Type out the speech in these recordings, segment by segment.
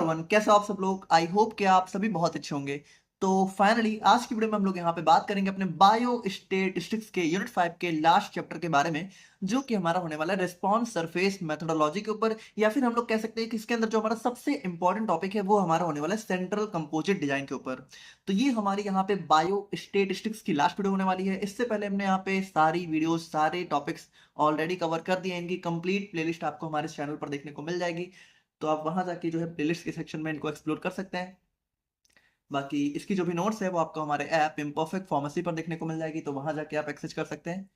Everyone, कैसे हो आप सब लोग। आई होप कि आप सभी बहुत अच्छे होंगे। तो फाइनली आज की वीडियो में हम लोग यहाँ पे बात करेंगे अपने बायो स्टैटिस्टिक्स के यूनिट 5 के लास्ट चैप्टर के बारे में, जो कि हमारा होने वाला है रिस्पॉन्स सरफेस मेथोडोलॉजी के ऊपर, या फिर हम लोग कह सकते हैं कि इसके अंदर जो हमारा सबसे इंपॉर्टेंट टॉपिक है वो हमारा होने वाला है सेंट्रल कंपोजिट डिजाइन के ऊपर। तो ये हमारी यहाँ पे बायो स्टैटिस्टिक्स की लास्ट वीडियो होने वाली है। इससे पहले हमने यहाँ पे सारी वीडियो सारे टॉपिक्स ऑलरेडी कवर कर दिए हैं। इनकी कंप्लीट प्लेलिस्ट आपको हमारे चैनल पर देखने को मिल जाएगी, तो आप वहां जाके जो है प्लेलिस्ट के सेक्शन में इनको एक्सप्लोर कर सकते हैं। बाकी इसकी जो भी नोट्स है वो आपको हमारे ऐप इम्परफेक्ट फार्मेसी पर देखने को मिल जाएगी, तो वहां जाके आप एक्सेस कर सकते हैं।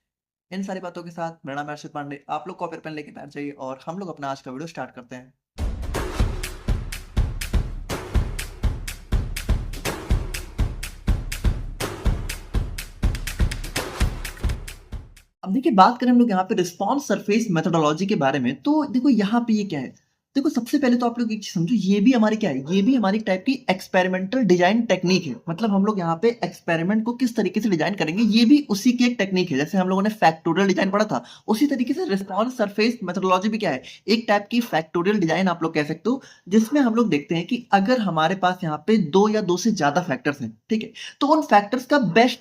इन सारी बातों के साथ मेरा नाम है अर्षित पांडे। आप लोग कॉपी पेन लेके बैठ जाइए और हम लोग अपना आज का वीडियो स्टार्ट करते हैं। अब देखिए, बात करें हम लोग यहाँ पे रिस्पॉन्स सरफेस मेथोडोलॉजी के बारे में, तो देखो यहाँ पे ये क्या है। देखो, सबसे पहले तो आप लोग एक चीज समझो, ये भी हमारी क्या है, ये भी हमारी टाइप की एक्सपेरिमेंटल डिजाइन टेक्निक है। मतलब हम लोग यहाँ पे एक्सपेरिमेंट को किस तरीके से डिजाइन करेंगे, ये भी उसी की एक टेक्निक है। जैसे हम लोगों ने फैक्टोरियल डिजाइन पढ़ा था, उसी तरीके से रिस्पॉन्स सरफेस मेथोडोलॉजी भी क्या है, एक टाइप की फैक्टोरियल डिजाइन आप लोग कह सकते हो, जिसमें हम लोग देखते हैं कि अगर हमारे पास यहाँ पे दो या दो से ज्यादा फैक्टर्स हैं, ठीक है, तो उन फैक्टर्स का बेस्ट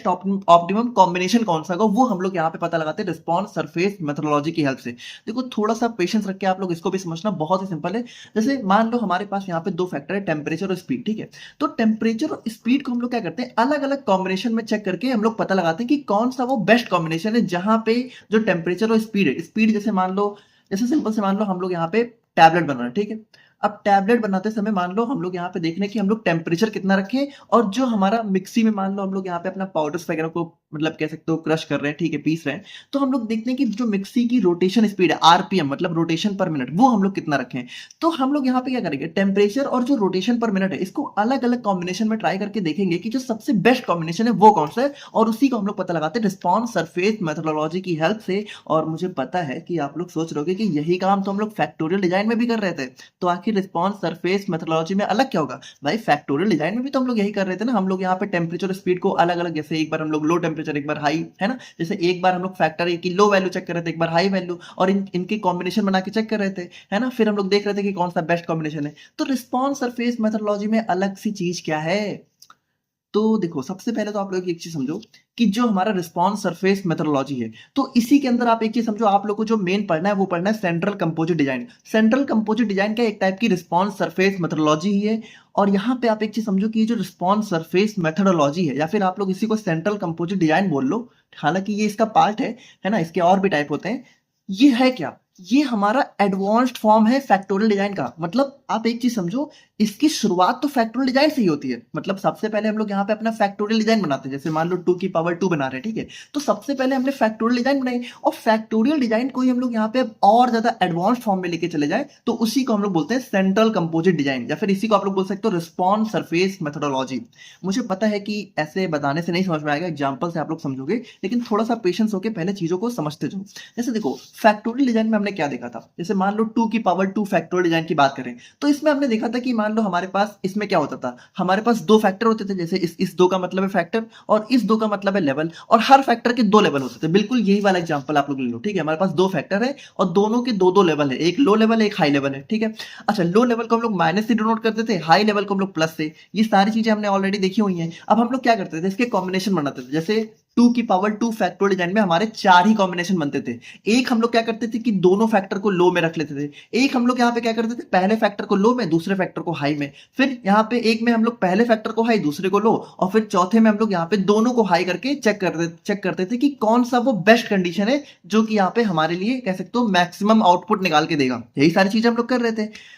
ऑप्टिमम कॉम्बिनेशन कौन सा होगा, वो हम लोग यहाँ पे पता लगाते हैं रिस्पॉन्स सरफेस मेथोडोलॉजी की हेल्प से। देखो, थोड़ा सा पेशेंस रख के आप लोग इसको भी समझना, बहुत ही सिंपल है। जैसे मान लो हमारे पास यहाँ पे दो फैक्टर है, टेम्परेचर और स्पीड, ठीक है। तो टेम्परेचर और स्पीड को हम लोग क्या करते हैं, अलग अलग कॉम्बिनेशन में चेक करके हम लोग पता लगाते हैं कि कौन सा वो बेस्ट कॉम्बिनेशन है, जहां पे जो टेम्परेचर और स्पीड है, स्पीड जैसे मान लो, जैसे सिंपल से मान लो हम लोग यहाँ पे टैबलेट बना रहे हैं, ठीक है। अब टैबलेट बनाते समय मान लो हम लोग यहाँ पे देख रहे हैं कि हम लोग टेम्परेचर कितना रखें, और जो हमारा मिक्सी में मान लो हम लोग यहाँ पे अपना पाउडर्स वगैरह को मतलब कह सकते हो क्रश कर रहे हैं, ठीक है, पीस रहे हैं। तो हम लोग देखते हैं कि जो मिक्सी की रोटेशन स्पीड है, आरपीएम मतलब रोटेशन पर मिनट, वो हम लोग कितना रखें। तो हम लोग यहाँ पे क्या करेंगे, टेम्परेचर और जो रोटेशन पर मिनट है, इसको अलग अलग कॉम्बिनेशन में ट्राई करके देखेंगे कि जो सबसे बेस्ट कॉम्बिनेशन है वो कौन सा है, और उसी को हम लोग पता लगाते हैं रिस्पॉन्स सरफेस मेथोडोलॉजी की हेल्प से। और मुझे पता है कि आप लोग सोच रहे हो कि यही काम तो हम लोग फैक्टोरियल डिजाइन में भी कर रहे थे, तो आखिर रिस्पॉन्स सरफेस मेथोडोलॉजी में अलग क्या होगा। भाई, फैक्टोरियल डिजाइन में भी तो हम लोग यही कर रहे थे ना। हम लोग यहाँ पे टेम्परेचर स्पीड को अलग अलग, जैसे एक बार हम लोग लो टेम्परेचर, एक बार हाई, है ना। जैसे एक बार हम लोग फैक्टर की लो वैल्यू चेक कर रहे थे, एक बार हाई वैल्यू, और इनके कॉम्बिनेशन बना के चेक कर रहे थे, है ना। फिर हम लोग देख रहे थे कि कौन सा बेस्ट कॉम्बिनेशन है। तो रिस्पॉन्स सरफेस मेथोडोलॉजी में अलग सी चीज क्या है। तो देखो, सबसे पहले तो आप लोग एक चीज समझो कि जो हमारा रिस्पॉन्स सरफेस मेथोडोलॉजी है, तो इसी के अंदर आप एक चीज समझो, आप लोग को जो मेन पढ़ना है वो पढ़ना है central composite design. Central composite design का एक टाइप की रिस्पॉन्स सरफेस मेथोडोलॉजी ही है। और यहाँ पे आप एक चीज समझो कि ये जो रिस्पॉन्स सरफेस मेथोडोलॉजी है, या फिर आप लोग इसी को सेंट्रल कंपोजिट डिजाइन बोल लो, हालांकि ये इसका पार्ट है ना, इसके और भी टाइप होते हैं। ये है क्या, ये हमारा एडवांस्ड फॉर्म है फैक्टोरियल डिजाइन का। मतलब आप एक चीज समझो, इसकी शुरुआत तो फैक्टोरियल डिजाइन से ही होती है। मतलब सबसे पहले हम लोग यहाँ पे अपना फैक्टोरियल डिजाइन बनाते हैं, जैसे मान लो 2 की पावर 2 बना रहे हैं, ठीक है। तो सबसे पहले हमने फैक्टोरियल डिजाइन बनाई, और फैक्टोरियल डिजाइन को ही हम लोग यहाँ पे और ज्यादा एडवांस फॉर्म में लेके चले जाए, तो उसी को हम लोग बोलते हैं सेंट्रल कंपोजिट डिजाइन, या फिर इसी को आप लोग बोल सकते हो रिस्पॉन्स सरफेस मेथोडोलॉजी। मुझे पता है कि ऐसे बताने से नहीं समझ में आएगा, एग्जाम्पल से आप लोग समझोगे, लेकिन थोड़ा सा पेशेंस होकर पहले चीजों को समझते जाओ। जैसे देखो, फैक्टोरियल डिजाइन में हमने क्या देखा था, जैसे मान लो 2 की पावर 2 फैक्टोरियल डिजाइन की बात करें, तो इसमें हमने देखा था कि मान लो हमारे पास इसमें क्या होता था, हमारे पास दो फैक्टर होते थे। जैसे इस दो का मतलब है फैक्टर, और इस दो का मतलब है लेवल, और हर फैक्टर के दो लेवल होते थे। बिल्कुल यही वाला एग्जांपल आप लोग ले लो, ठीक है। हमारे पास दो फैक्टर है और दोनों के दो दो लेवल है, एक लो लेवल है, एक हाई लेवल है, ठीक है। अच्छा, लो लेवल को हम लोग माइनस से डिनोट करते थे, हाई लेवल को हम लोग प्लस से। ये सारी चीजें हमने ऑलरेडी देखी हुई हैं। अब हम लोग क्या करते थे, इसके कॉम्बिनेशन बनाते थे। जैसे 2 की पावर 2 फैक्टोरियल डिजाइन में हमारे 4 ही कॉम्बिनेशन बनते थे। एक हम लोग क्या करते थे कि दोनों फैक्टर को लो में रख लेते थे। एक हम लोग यहाँ पे क्या करते थे, पहले फैक्टर को लो में, दूसरे फैक्टर को हाई में। फिर यहाँ पे एक में हम लोग पहले फैक्टर को हाई, दूसरे को लो, और फिर चौथे में हम लोग यहाँ पे दोनों को हाई करके चेक करते थे कि कौन सा वो बेस्ट कंडीशन है, जो कि यहाँ पे हमारे लिए कह सकते हो मैक्सिमम आउटपुट निकाल के देगा। यही सारी चीजें हम लोग कर रहे थे।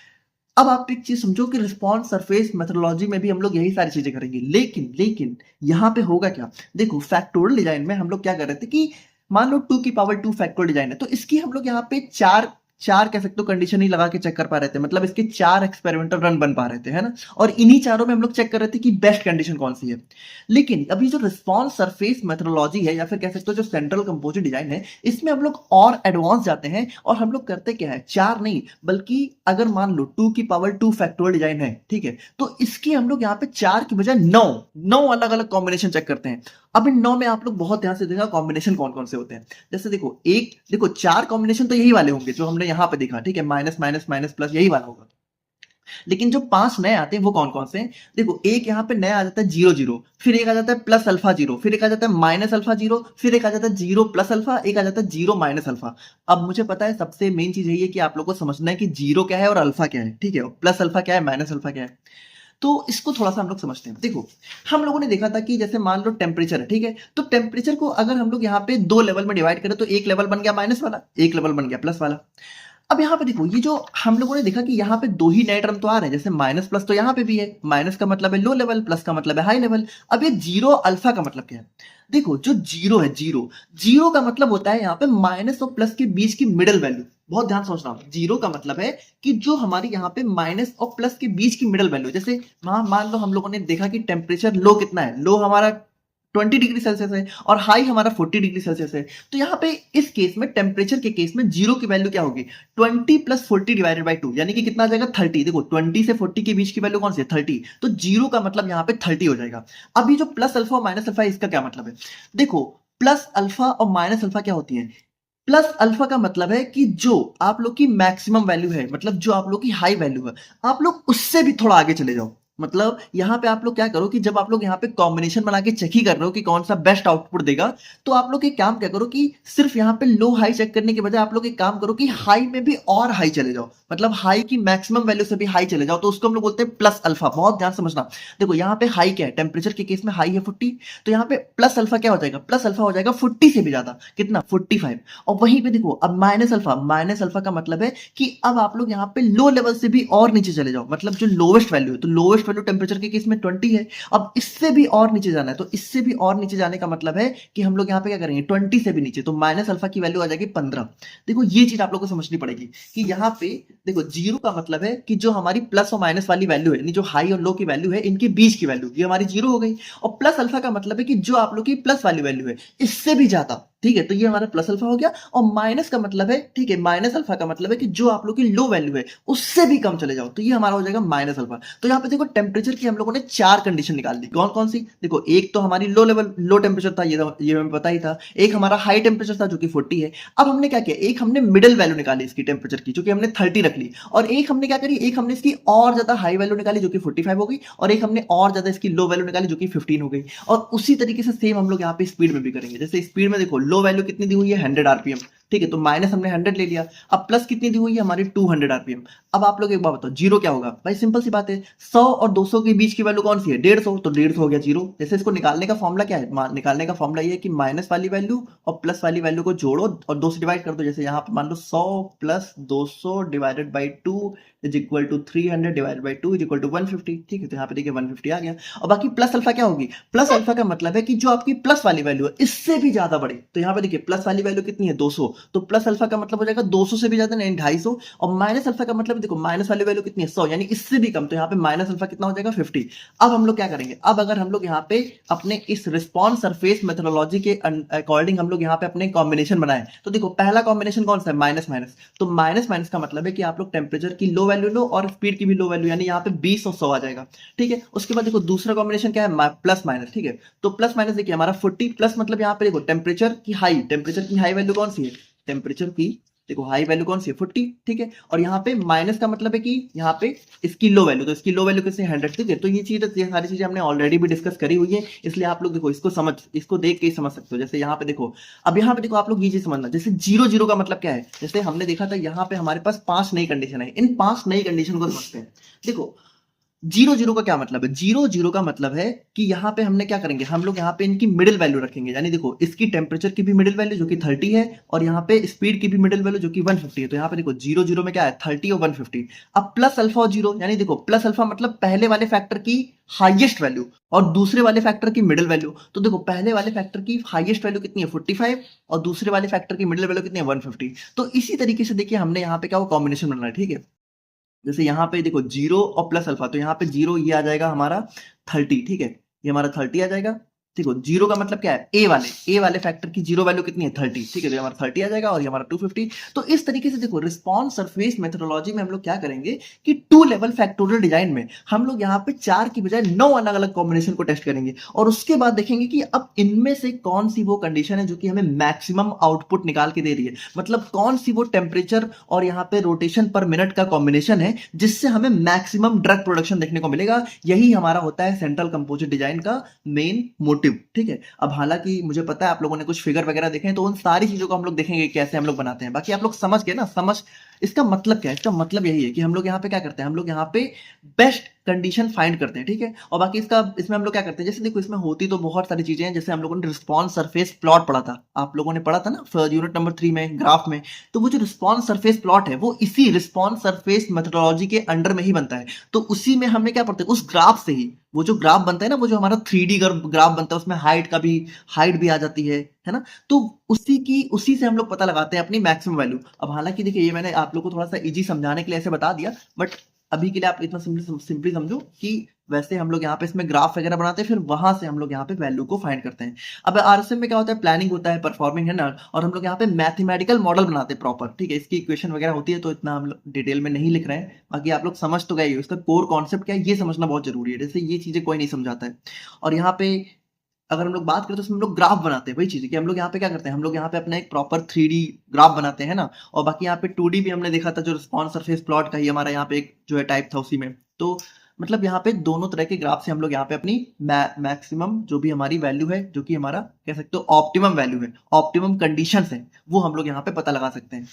अब आप एक चीज समझो कि रिस्पॉन्स सरफेस मेथोडोलॉजी में भी हम लोग यही सारी चीजें करेंगे, लेकिन यहाँ पे होगा क्या। देखो, फैक्टोरियल डिजाइन में हम लोग क्या कर रहे थे कि मान लो 2 की पावर 2 फैक्टोरियल डिजाइन है, तो इसकी हम लोग यहाँ पे चार चार कह सकते हो कंडीशन ही लगा के चेक कर पा रहे थे। मतलब इसके 4 एक्सपेरिमेंटल रन बन पा रहे थे, है ना। और इन्हीं चारों में हम लोग चेक कर रहे थे कि बेस्ट कंडीशन कौन सी है। लेकिन अभी जो रिस्पॉन्स सरफेस मेथोडोलॉजी है, या फिर कह सकते हो जो सेंट्रल कंपोजिट डिजाइन है, इसमें हम लोग और एडवांस जाते हैं, और हम लोग करते क्या है, 4 नहीं बल्कि अगर मान लो 2 की पावर 2 फैक्टोरियल डिजाइन है, ठीक है, तो इसकी हम लोग यहाँ पे 4 की बजाय 9 अलग अलग कॉम्बिनेशन चेक करते हैं। अब इन 9 में आप लोग बहुत ध्यान से देखा कॉम्बिनेशन कौन कौन से होते हैं। जैसे देखो 4 कॉम्बिनेशन तो यही वाले होंगे जो हमने यहाँ पे देखा, ठीक है, माइनस माइनस माइनस प्लस, यही वाला होगा। लेकिन जो 5 नए आते हैं वो कौन-कौन से हैं? देखो एक यहाँ पे नया आ जाता है 0, 0 फिर एक आ जाता है प्लस अल्फा 0 फिर एक आ जाता है माइनस अल्फा 0 फिर एक आ जाता है 0 प्लस अल्फा, एक आ जाता है 0 माइनस अल्फा। अब मुझे पता है सबसे मेन चीज़ यही है कि आप लोगों को समझना है कि 0 क्या है और अल्फा क्या है, ठीक है? प्लस अल्फा क्या है, माइनस अल्फा क्या है? तो इसको थोड़ा-सा हम लोग समझते हैं। देखो, हम लोगों ने देखा था कि जैसे मान लो टेम्परेचर है, ठीक है? तो टेम्परेचर को अगर हम लोग यहाँ पे 2 लेवल में डिवाइड करें तो एक लेवल बन गया माइनस वाला, एक लेवल बन गया प्लस वाला। अब यहाँ पे देखो ये जो हम लोगों ने देखा कि यहाँ पे 2 ही नए टर्म तो आ रहे हैं, जैसे माइनस प्लस तो यहाँ पे भी है। माइनस का मतलब है लो लेवल, प्लस का मतलब है हाई लेवल। अब ये 0 अल्फा का मतलब क्या है? देखो जो 0 है 0, 0 का मतलब होता है यहाँ पे माइनस और प्लस के बीच की मिडल वैल्यू। बहुत ध्यान से समझना। 0 का मतलब है कि जो हमारी यहाँ पे माइनस और प्लस के बीच की मिडल वैल्यू, जैसे वहां मान लो हम लोगों ने देखा कि टेम्परेचर लो कितना है, लो हमारा 20 डिग्री सेल्सियस है और हाई हमारा 40 डिग्री सेल्सियस है। तो यहाँ पे इस केस में टेम्परेचर के केस में 0 की वैल्यू क्या होगी? 20 प्लस 40 डिवाइडेड बाई 2 यानी कि कितना आ जाएगा? 30। देखो 20 से 40 के बीच की वैल्यू कौन सी है? 30। तो 0 का मतलब यहाँ पे 30 हो जाएगा। अब ये जो प्लस अल्फा और माइनस अल्फा है इसका क्या मतलब है? देखो प्लस अल्फा और माइनस अल्फा क्या होती है? प्लस अल्फा का मतलब है कि जो आप लोग की मैक्सिमम वैल्यू है, मतलब जो आप लोग की हाई वैल्यू है, आप लोग उससे भी थोड़ा आगे चले जाओ। मतलब यहाँ पे आप लोग क्या करो कि जब आप लोग यहाँ पे कॉम्बिनेशन बना के चेक ही कर रहे हो कि कौन सा बेस्ट आउटपुट देगा, तो आप लोग एक काम क्या करो कि सिर्फ यहाँ पे लो हाई चेक करने के बजाय आप लोग एक काम करो कि हाई में भी और हाई चले जाओ। मतलब हाई की मैक्सिमम वैल्यू से भी हाई चले जाओ, तो उसको हम लोग बोलते हैं प्लस अल्फा। बहुत ध्यान समझना। देखो यहाँ पे हाई क्या है? टेम्परेचर के केस में हाई है 40, तो यहाँ पे प्लस अल्फा क्या हो जाएगा? प्लस अल्फा हो जाएगा 40 से भी ज्यादा। कितना? 45। और वहीं पे देखो अब माइनस अल्फा का मतलब है कि अब आप लोग यहाँ पे लो लेवल से भी और नीचे चले जाओ। मतलब जो लोवेस्ट वैल्यू है, तो लोवेस्ट वैल्यू टेम्परेचर के केस में 20 है। अब इससे भी और नीचे जाना है, तो इससे भी और नीचे जाने का मतलब है कि हम लोग यहाँ पे क्या करेंगे? 20 से भी नीचे, तो माइनस अल्फा की वैल्यू आ जाएगी 15। देखो ये चीज आप लोग को समझनी पड़ेगी कि यहाँ पे देखो 0 का मतलब है कि जो हमारी प्लस और माइनस वाली वैल्यू है, यानी जो हाई और लो की वैल्यू है, इनके बीच की वैल्यू, ये हमारी 0 हो गई। और प्लस अल्फा का मतलब है कि जो आप लोग की प्लस वाली वैल्यू है, इससे भी ज्यादा। ठीक है, तो ये हमारा प्लस अल्फा हो गया। और माइनस का मतलब है, ठीक है, माइनस अल्फा का मतलब है कि जो आप लोग की लो वैल्यू है उससे भी कम चले जाओ, तो ये हमारा हो जाएगा माइनस अल्फा। तो यहाँ पे देखो टेम्परेचर की हम लोगों ने 4 कंडीशन निकाल दी। कौन कौन सी? देखो एक तो हमारी लो लेवल, लो टेम्परेचर था, ये हमें पता ही था। एक हमारा हाई टेम्परेचर था जो कि 40 है। अब हमने क्या किया? एक हमने मिडिल वैल्यू निकाली इसकी टेम्परेचर की, जो कि हमने 30 रख ली। और एक हमने क्या करी? एक हमने इसकी और ज्यादा हाई वैल्यू निकाली जो कि 45 हो गई, और एक हमने और ज्यादा इसकी लो वैल्यू निकाली जो कि 15 हो गई। और उसी तरीके से सेम हम लोग यहाँ पे स्पीड में भी करेंगे। जैसे स्पीड में देखो लो वैल्यू कितनी दी हुई है? 100 आरपीएम। ठीक है, तो माइनस हमने 100 ले लिया। अब प्लस कितनी दी हुई है? हमारी 200 आरपीएम। अब आप लोग एक बात बताओ, जीरो क्या होगा? भाई सिंपल सी बात है, 100 और 200 के बीच की वैल्यू कौन सी है? 150, तो 150 हो गया जीरो। जैसे इसको निकालने का फॉर्मूला क्या है? निकालने का फॉर्मूला ये है कि माइनस वाली वैल्यू और प्लस वाली वैल्यू को जोड़ो और 2 से डिवाइड कर दो। जैसे यहाँ पे मान लो 100 plus 200 divided by 2 is equal to 300 divided by 2 is equal to 150। ठीक है, तो यहाँ पे देखिए 150 आ गया। और बाकी प्लस अल्फा क्या होगी? प्लस अल्फा का मतलब है कि जो आपकी प्लस वाली वैल्यू है इससे भी ज्यादा बढ़े। तो यहाँ पे देखिए प्लस वाली वैल्यू कितनी है? 200, तो प्लस अल्फा का मतलब हो जाएगा 200 से भी ज्यादा, नहीं 250। और माइनस अल्फा का मतलब देखो माइनस वाली वैल्यू कितनी है? 100, यानी इससे भी कम। तो यहाँ पे माइनस अल्फा कितना हो जाएगा? 50। अब हम लोग क्या करेंगे? अब अगर हम लोग यहाँ पे अपने इस रिस्पॉन्स सरफेस मेथोडोलॉजी के अकॉर्डिंग हम लोग यहाँ पे अपने कॉम्बिनेशन बनाए, तो देखो पहला कॉम्बिनेशन कौन सा है? Minus minus. तो माइनस माइनस का मतलब है कि आप लोग टेम्परेचर की लो वैल्यू लो और स्पीड की भी लो वैल्यू, यानी यहाँ पे 20 और 100 आ जाएगा। ठीक है, उसके बाद देखो दूसरा कॉम्बिनेशन क्या है? Plus minus. ठीक है, तो प्लस माइनस देखिए हमारा 40 प्लस मतलब यहाँ पे देखो टेम्परेचर की हाई वैल्यू कौन सी है? टेम्परेचर की देखो हाई वैल्यू कौन सी है? 40। ठीक है, और यहाँ पे माइनस का मतलब है कि यहाँ पे इसकी लो वैल्यू, तो इसकी लो वैल्यू कितनी? 100। ठीक है, तो ये सारी चीजें हमने ऑलरेडी भी डिस्कस करी हुई है, इसलिए आप लोग देखो इसको देख के ही समझ सकते हो। जैसे यहाँ पे देखो, अब यहाँ पे देखो आप लोग ये चीज समझना, जैसे 0 0 का मतलब क्या है? जैसे हमने देखा था यहाँ पे हमारे पास 5 नई कंडीशन है, इन 5 नई कंडीशन को समझते हैं। देखो 0 0 का क्या मतलब है? 0 0 का मतलब है कि यहाँ पे हमने क्या करेंगे? हम लोग यहाँ पे इनकी मिडिल वैल्यू रखेंगे। यानी देखो इसकी टेम्परेचर की भी मिडिल वैल्यू जो कि 30 है, और यहाँ पे स्पीड की भी मिडिल वैल्यू जो कि 150 है। तो यहाँ पे देखो 0 0 में क्या है? 30 और 150। अब प्लस अल्फा और जीरो, यानी देखो प्लस अल्फा मतलब पहले वाले फैक्टर की हाईएस्ट वैल्यू और दूसरे वाले फैक्टर की मिडिल वैल्यू। तो देखो पहले वाले फैक्टर की हाईएस्ट वैल्यू कितनी है? 45, और दूसरे वाले फैक्टर की मिडिल वैल्यू कितनी है? 150। तो इसी तरीके से देखिए हमने यहाँ पे क्या वो कॉम्बिनेशन बनना है। ठीक है, जैसे यहाँ पे देखो 0 और प्लस अल्फा, तो यहाँ पे 0 ये आ जाएगा हमारा 30। ठीक है, ये हमारा 30 आ जाएगा। देखो जीरो का मतलब क्या है, ए वाले फैक्टर की जीरो वैल्यू कितनी है 30, ठीक है, तो ये हमारा 30 आ जाएगा और ये हमारा 250। तो इस तरीके से देखो रिस्पॉन्स सरफेस मेथोडोलॉजी में हम लोग क्या करेंगे कि टू लेवल फैक्टोरियल डिजाइन में हम लोग यहाँ पे 4 की बजाय 9 अलग अलग कॉम्बिनेशन को टेस्ट करेंगे और उसके बाद देखेंगे कि अब इनमें से कौन सी वो कंडीशन है जो कि हमें मैक्सिमम आउटपुट निकाल के दे रही है, मतलब कौन सी वो टेम्परेचर और यहाँ पे रोटेशन पर मिनट का कॉम्बिनेशन है जिससे हमें मैक्सिमम ड्रग प्रोडक्शन देखने को मिलेगा। यही हमारा होता है सेंट्रल कंपोजिट डिजाइन का मेन मोटिव, ठीक है। अब हालांकि मुझे पता है आप लोगों ने कुछ फिगर वगैरह देखे हैं तो उन सारी चीजों को हम लोग देखेंगे कैसे हम लोग बनाते हैं, बाकी आप लोग समझ गए ना, समझ इसका मतलब क्या है, इसका मतलब यही है कि हम लोग यहाँ पे क्या करते हैं, हम लोग यहाँ पे बेस्ट कंडीशन फाइंड करते हैं, ठीक है। और बाकी इसका इसमें हम लोग क्या करते हैं, जैसे देखो इसमें होती तो बहुत सारी चीजें हैं, जैसे हम लोगों ने रिस्पॉन्स सरफेस प्लॉट पढ़ा था, आप लोगों ने पढ़ा था ना यूनिट नंबर 3 में ग्राफ में, तो वो जो रिस्पॉन्स सरफेस प्लॉट है वो इसी रिस्पॉन्स सरफेस मेथोडोलॉजी के अंडर में ही बनता है। तो उसी में हमने क्या पढ़ते हैं, उस ग्राफ से ही वो जो ग्राफ बनता है ना, वो जो हमारा 3D ग्राफ बनता है उसमें हाइट भी आ जाती है ना, तो उसी से हम लोग पता लगाते हैं अपनी मैक्सिमम वैल्यू। अब हालांकि देखिए ये मैंने आप लोग को थोड़ा सा इजी समझाने के लिए ऐसे बता दिया, बट अभी के लिए आप इतना सिंपली समझो कि वैसे हम लोग यहाँ पे इसमें ग्राफ वगैरह बनाते हैं, फिर वहां से हम लोग यहाँ पे वैल्यू को फाइंड करते हैं। अब आरएसएम में क्या होता है, प्लानिंग होता है, परफॉर्मिंग है ना, और हम लोग यहाँ पे मैथमेटिकल मॉडल बनाते हैं प्रॉपर, ठीक है। इसकी इक्वेशन वगैरह होती है तो इतना हम लोग डिटेल में नहीं लिख रहे हैं, बाकी आप लोग समझ तो गए, इसका कोर कॉन्सेप्ट क्या है ये समझना बहुत जरूरी है, जैसे ये चीजें कोई नहीं समझाता है। और यहाँ पे अगर हम लोग बात करें तो उसमें हम लोग ग्राफ बनाते हैं, वही चीज है कि हम लोग यहाँ पे क्या करते हैं, हम लोग यहाँ पे अपना एक प्रॉपर 3D ग्राफ बनाते हैं ना, और बाकी यहाँ पे 2D भी हमने देखा था जो रिस्पॉन्स सरफेस प्लॉट का ही हमारा यहाँ पे एक जो है टाइप था उसी में। तो मतलब यहाँ पे दोनों तरह के ग्राफ से हम लोग यहाँ पे अपनी मैक्सिमम जो भी हमारी वैल्यू है, जो कि हमारा कह सकते हो ऑप्टिमम वैल्यू है, ऑप्टिमम कंडीशन है, वो हम लोग यहाँ पे पता लगा सकते हैं।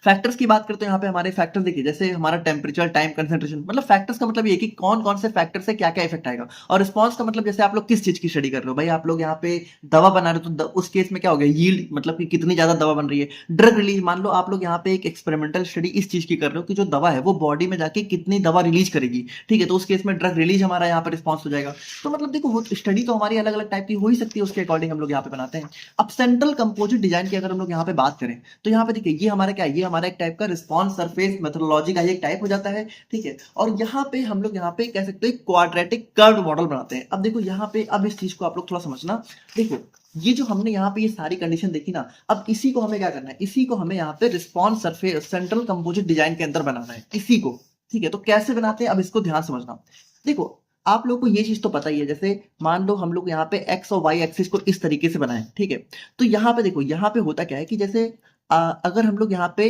फैक्टर्स की बात करते हैं, यहाँ पे हमारे फैक्टर देखिए, जैसे हमारा टेम्परेचर, टाइम, कंसंट्रेशन, मतलब फैक्टर्स का मतलब ये कि कौन कौन से फैक्टर से क्या क्या इफेक्ट आएगा। और रिस्पॉन्स का मतलब जैसे आप लोग किस चीज की स्टडी कर रहे हो, भाई आप लोग यहाँ पे दवा बना रहे हो तो उस केस में क्या हो गया, यील्ड, मतलब कि कितनी ज्यादा दवा बन रही है। ड्रग रिलीज, मान लो आप लोग यहाँ पे एक एक्सपेरिमेंटल स्टडी इस चीज की कर रहे हो कि जो दवा है वो बॉडी में जाके कितनी दवा रिलीज करेगी, ठीक है, तो उस केस में ड्रग रिलीज हमारा यहाँ पर रिस्पॉन्स हो जाएगा। तो मतलब देखो स्टडी तो हमारी अलग अलग टाइप की हो ही सकती है, उसके अकॉर्डिंग हम लोग यहाँ पे बनाते हैं। अब सेंट्रल कंपोजिट डिजाइन की अगर हम लोग यहाँ पे बात करें तो यहाँ पे देखिए ये हमारा क्या है, ये हमारा एक टाइप का रिस्पॉन्स सरफेस मेथोडोलॉजी का एक टाइप हो जाता है, ठीक है। और यहाँ पे हम लोग यहाँ पे कह सकते हैं क्वाड्रेटिक कर्व मॉडल बनाते हैं। अब देखो यहाँ पे, अब इस चीज को आप लोग थोड़ा समझना, देखो ये जो हमने यहाँ पे ये सारी कंडीशन देखी ना, अब इसी को हमें क्या करना है, इसी को हमें यहाँ पे response surface central composite design के अंदर बनाना है इसी को, ठीक है। तो कैसे बनाते हैं, अब इसको ध्यान समझना। देखो आप लोग को ये चीज तो पता ही है, जैसे मान लो हम लोग यहाँ पे एक्स और वाई एक्सिस को इस तरीके से बनाए, ठीक है। तो यहाँ पे देखो, यहाँ पे होता क्या है कि जैसे अगर हम लोग यहाँ पे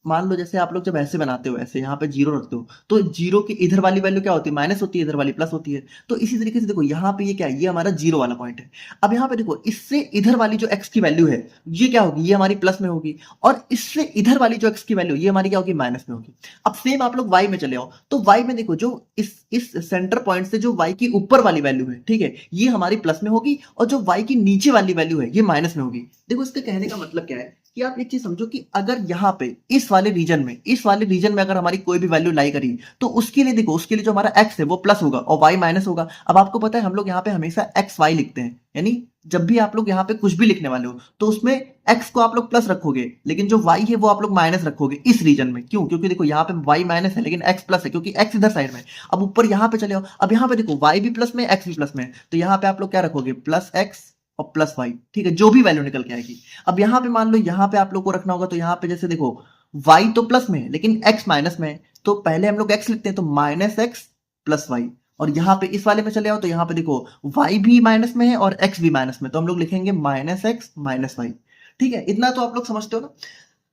मान लो, जैसे आप लोग जब ऐसे बनाते हो, ऐसे यहाँ पे जीरो रखते हो, तो जीरो की इधर वाली वैल्यू क्या होती है, माइनस होती है, इधर वाली प्लस होती है। तो इसी तरीके से देखो यहाँ पे ये क्या है, ये हमारा जीरो वाला पॉइंट है। अब यहाँ पे देखो इससे इधर वाली जो एक्स की वैल्यू है ये क्या होगी, ये हमारी प्लस में होगी, और इससे इधर वाली जो एक्स की वैल्यू ये हमारी क्या होगी, माइनस में होगी। अब सेम आप लोग वाई में चले आओ, तो वाई में देखो जो इस सेंटर पॉइंट से जो वाई की ऊपर वाली वैल्यू है, ठीक है, ये हमारी प्लस में होगी, और जो वाई की नीचे वाली वैल्यू है ये माइनस में होगी। देखो इसके कहने का मतलब क्या है कि आप एक चीज समझो कि अगर यहाँ पे इस वाले रीजन में अगर हमारी कोई भी वैल्यू लाई करी, तो उसके लिए देखो, उसके लिए जो हमारा x है वो प्लस होगा और y माइनस होगा। अब आपको पता है हम लोग यहाँ पे हमेशा एक्स वाई लिखते हैं, यानी जब भी आप लोग यहाँ पे कुछ भी लिखने वाले हो तो उसमें x को आप लोग प्लस रखोगे, लेकिन जो y है वो आप लोग माइनस रखोगे इस रीजन में। क्यों? क्योंकि देखो यहाँ पे y माइनस है लेकिन x प्लस है, क्योंकि x इधर साइड में। अब ऊपर यहाँ पे चले आओ, अब यहाँ पे देखो y भी प्लस में x भी प्लस में, तो यहाँ पे आप लोग क्या रखोगे, प्लस x और प्लस वाई, ठीक है, जो भी वैल्यू निकल के आएगी। अब यहाँ पे मान लो यहाँ पे आप लोग को रखना होगा, तो यहाँ पे जैसे देखो y तो प्लस में है लेकिन x माइनस में है, तो पहले हम लोग x लिखते हैं, तो माइनस एक्स प्लस वाई। और यहाँ पे इस वाले में चले आओ, तो यहाँ पे देखो y भी माइनस में है और x भी माइनस में, तो हम लोग लिखेंगे माइनस एक्स माइनस वाई, ठीक है। इतना तो आप लोग समझते हो ना।